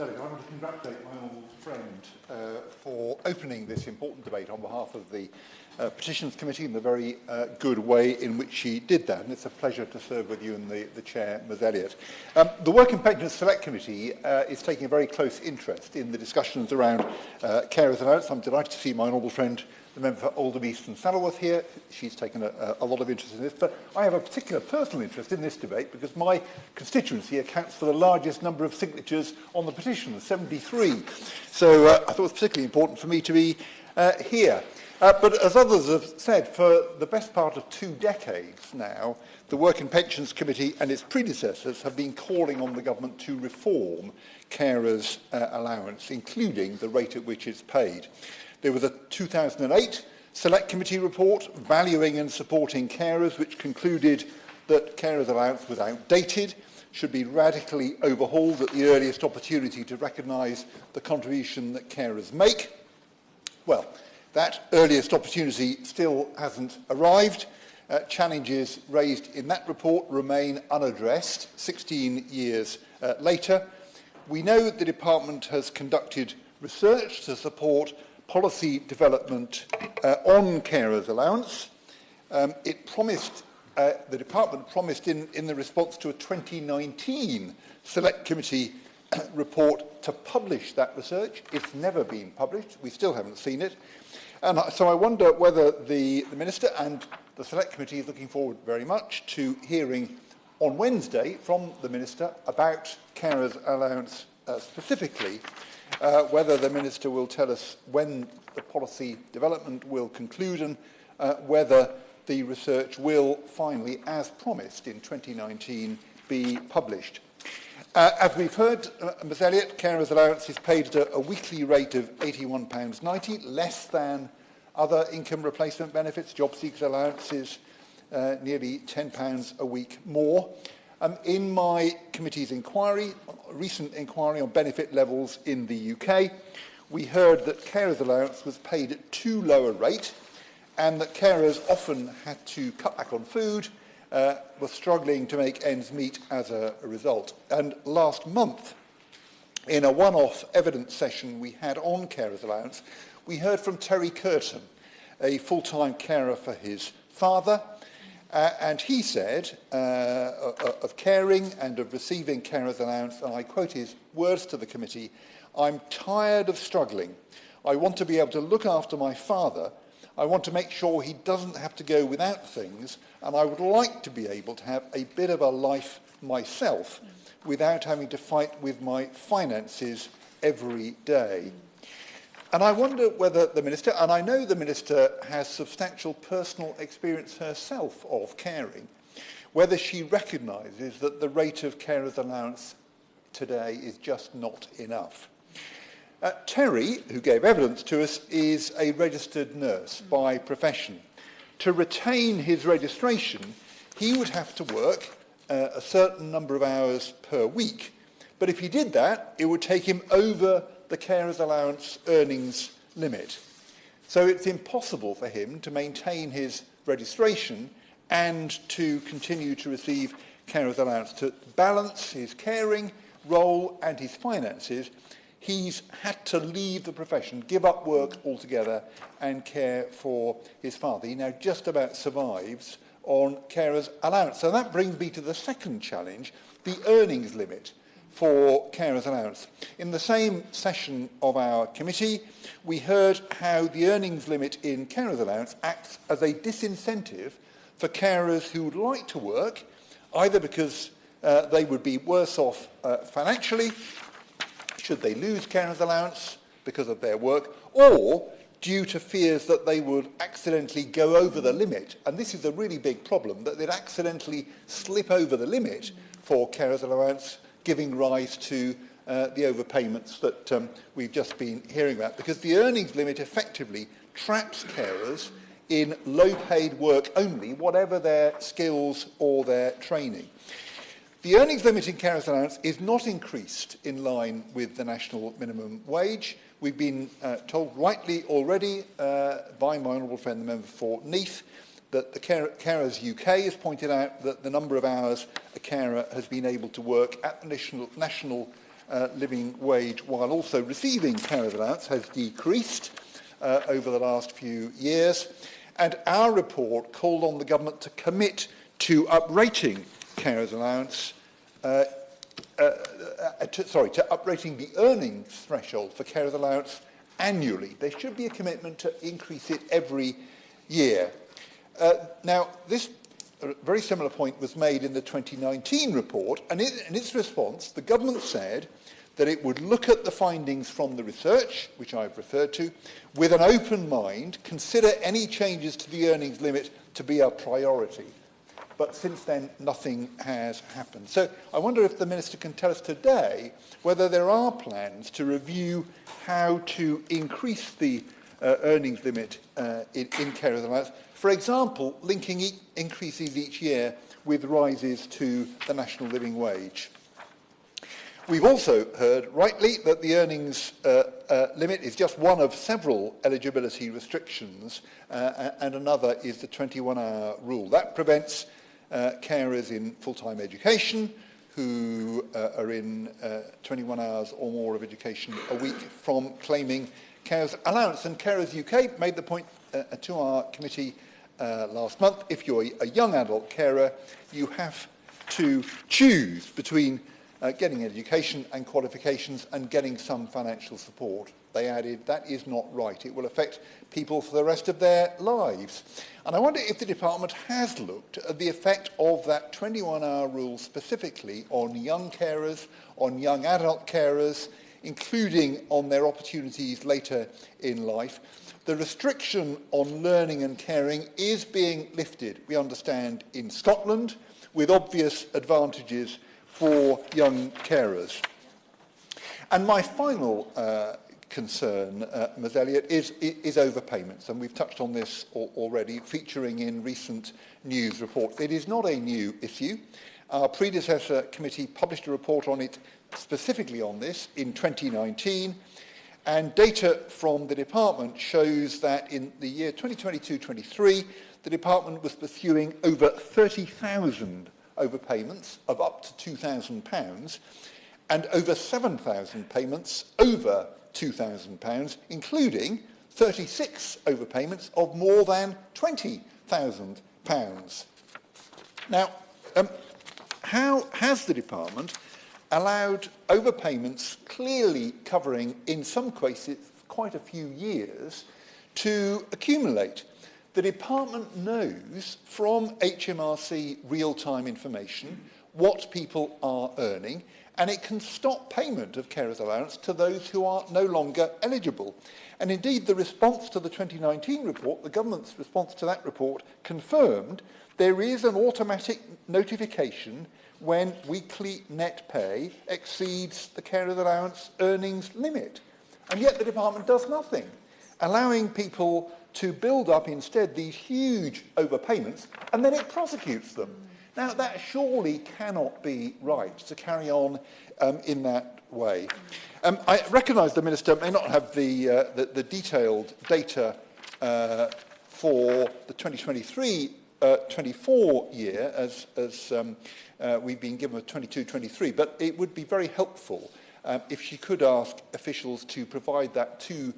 Elliott, I want to congratulate my old friend for opening this important debate on behalf of the Petitions Committee in the very good way in which she did that. And it's a pleasure to serve with you and the Chair, Ms Elliott. The Work and Pensions Select Committee is taking a very close interest in the discussions around carers allowance. I'm delighted to see my honourable friend, the member for Oldham East and Saddleworth here. She's taken a lot of interest in this, but I have a particular personal interest in this debate because my constituency accounts for the largest number of signatures on the petition, 73. So I thought it was particularly important for me to be here. But as others have said, for the best part of 2 decades now, the Work and Pensions Committee and its predecessors have been calling on the government to reform carers' allowance, including the rate at which it's paid. There was a 2008 Select Committee report valuing and supporting carers, which concluded that carers' allowance was outdated, should be radically overhauled at the earliest opportunity to recognise the contribution that carers make. Well, that earliest opportunity still hasn't arrived. Challenges raised in that report remain unaddressed 16 years later. We know the department has conducted research to support policy development on carers' allowance. The department promised in the response to a 2019 Select Committee report to publish that research. It's never been published. We still haven't seen it. And so I wonder whether the Minister and the Select Committee is looking forward very much to hearing on Wednesday from the Minister about carers' allowance specifically, whether the Minister will tell us when the policy development will conclude and whether the research will finally, as promised in 2019, be published. As we've heard, Ms Elliott, carers' allowance is paid at a weekly rate of £81.90, less than other income replacement benefits. Jobseeker allowance is nearly £10 a week more. In my committee's inquiry, a recent inquiry on benefit levels in the UK, we heard that carers' allowance was paid at too low a rate and that carers often had to cut back on food, were struggling to make ends meet as a result. And last month, in a one-off evidence session we had on carers' allowance, we heard from Terry Curtin, a full-time carer for his father, and he said of caring and of receiving carers' allowance, and I quote his words to the committee, "I'm tired of struggling. I want to be able to look after my father. I want to make sure he doesn't have to go without things, and I would like to be able to have a bit of a life myself without having to fight with my finances every day." And I wonder whether the Minister, and I know the Minister has substantial personal experience herself of caring, whether she recognises that the rate of carers' allowance today is just not enough. Terry, who gave evidence to us, is a registered nurse by profession. To retain his registration, he would have to work a certain number of hours per week. But if he did that, it would take him over the carers' allowance earnings limit. So it's impossible for him to maintain his registration and to continue to receive carers' allowance. To balance his caring role and his finances, he's had to leave the profession, give up work altogether and care for his father. He now just about survives on carers' allowance. So that brings me to the second challenge, the earnings limit for carers' allowance. In the same session of our committee, we heard how the earnings limit in carers' allowance acts as a disincentive for carers who would like to work, either because they would be worse off financially, should they lose carers' allowance because of their work, or due to fears that they would accidentally go over the limit. And this is a really big problem, that they'd accidentally slip over the limit for carers' allowance, giving rise to the overpayments that we've just been hearing about. Because the earnings limit effectively traps carers in low-paid work only, whatever their skills or their training. The earnings limit in carers' allowance is not increased in line with the national minimum wage. We've been told rightly already by my honourable friend, the member for Neath, that the Carers UK has pointed out that the number of hours a carer has been able to work at the national living wage while also receiving carers allowance has decreased over the last few years. And our report called on the government to commit to uprating carers allowance, to uprating the earnings threshold for carers allowance annually. There should be a commitment to increase it every year. Now, this very similar point was made in the 2019 report, and in its response, the government said that it would look at the findings from the research, which I've referred to, with an open mind, consider any changes to the earnings limit to be a priority. But since then, nothing has happened. So I wonder if the Minister can tell us today whether there are plans to review how to increase the earnings limit in carers allowance, for example, linking increases each year with rises to the national living wage. We've also heard, rightly, that the earnings limit is just one of several eligibility restrictions, and another is the 21-hour rule. That prevents carers in full-time education who are in 21 hours or more of education a week from claiming carers allowance. And Carers UK made the point to our committee last month: if you're a young adult carer, you have to choose between getting education and qualifications and getting some financial support. They added, that is not right. It will affect people for the rest of their lives. And I wonder if the department has looked at the effect of that 21-hour rule specifically on young carers, on young adult carers, including on their opportunities later in life. The restriction on learning and caring is being lifted, we understand, in Scotland, with obvious advantages for young carers. And my final concern, Ms Elliott, is overpayments, and we've touched on this already, featuring in recent news reports. It is not a new issue. Our predecessor committee published a report on it, specifically on this, in 2019, and data from the department shows that in the year 2022-23, the department was pursuing over 30,000 overpayments of up to £2,000 and over 7,000 payments over £2,000, including 36 overpayments of more than £20,000. Now, how has the department allowed overpayments clearly covering, in some cases, quite a few years, to accumulate? The department knows from HMRC real-time information what people are earning, and it can stop payment of carers allowance to those who are no longer eligible. And indeed, the response to the 2019 report, the government's response to that report, confirmed there is an automatic notification when weekly net pay exceeds the carers allowance earnings limit. And yet the department does nothing, allowing people to build up instead these huge overpayments, and then it prosecutes them. Now, that surely cannot be right, to carry on in that way. I recognise the Minister may not have the detailed data for the 2023-24 year, as we've been given with 22-23, but it would be very helpful if she could ask officials to provide that to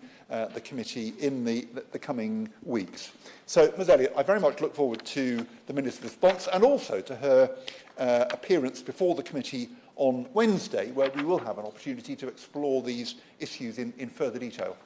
the committee in the coming weeks. So, Ms Elliott, I very much look forward to the Minister's response and also to her appearance before the committee on Wednesday, where we will have an opportunity to explore these issues in further detail.